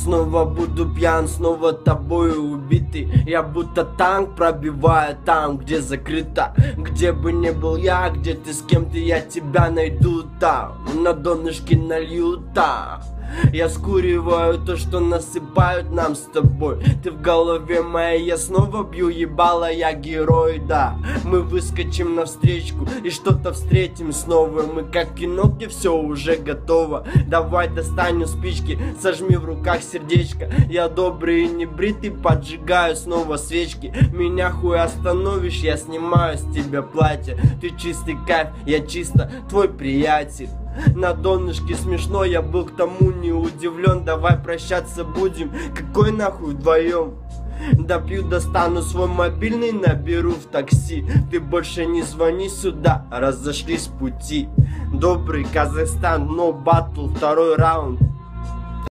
Снова буду пьян, снова тобою убитый. Я будто танк, пробиваю там, где закрыто. Где бы ни был я, где ты с кем-то, я тебя найду там. На донышке налью там. Я скуриваю то, что насыпают нам с тобой. Ты в голове моей, я снова бью ебало, я герой, да. Мы выскочим навстречку и что-то встретим снова. Мы как кино, где все уже готово. Давай достанем спички, сожми в руках сердечко. Я добрый и небритый, поджигаю снова свечки. Меня хуй остановишь, я снимаю с тебя платье. Ты чистый кайф, я чисто твой приятель. На донышке смешно, я был к тому не удивлен. Давай прощаться будем, какой нахуй вдвоем. Допью, достану свой мобильный, наберу в такси. Ты больше не звони сюда, разошлись пути. Добрый Казахстан, но батл, второй раунд.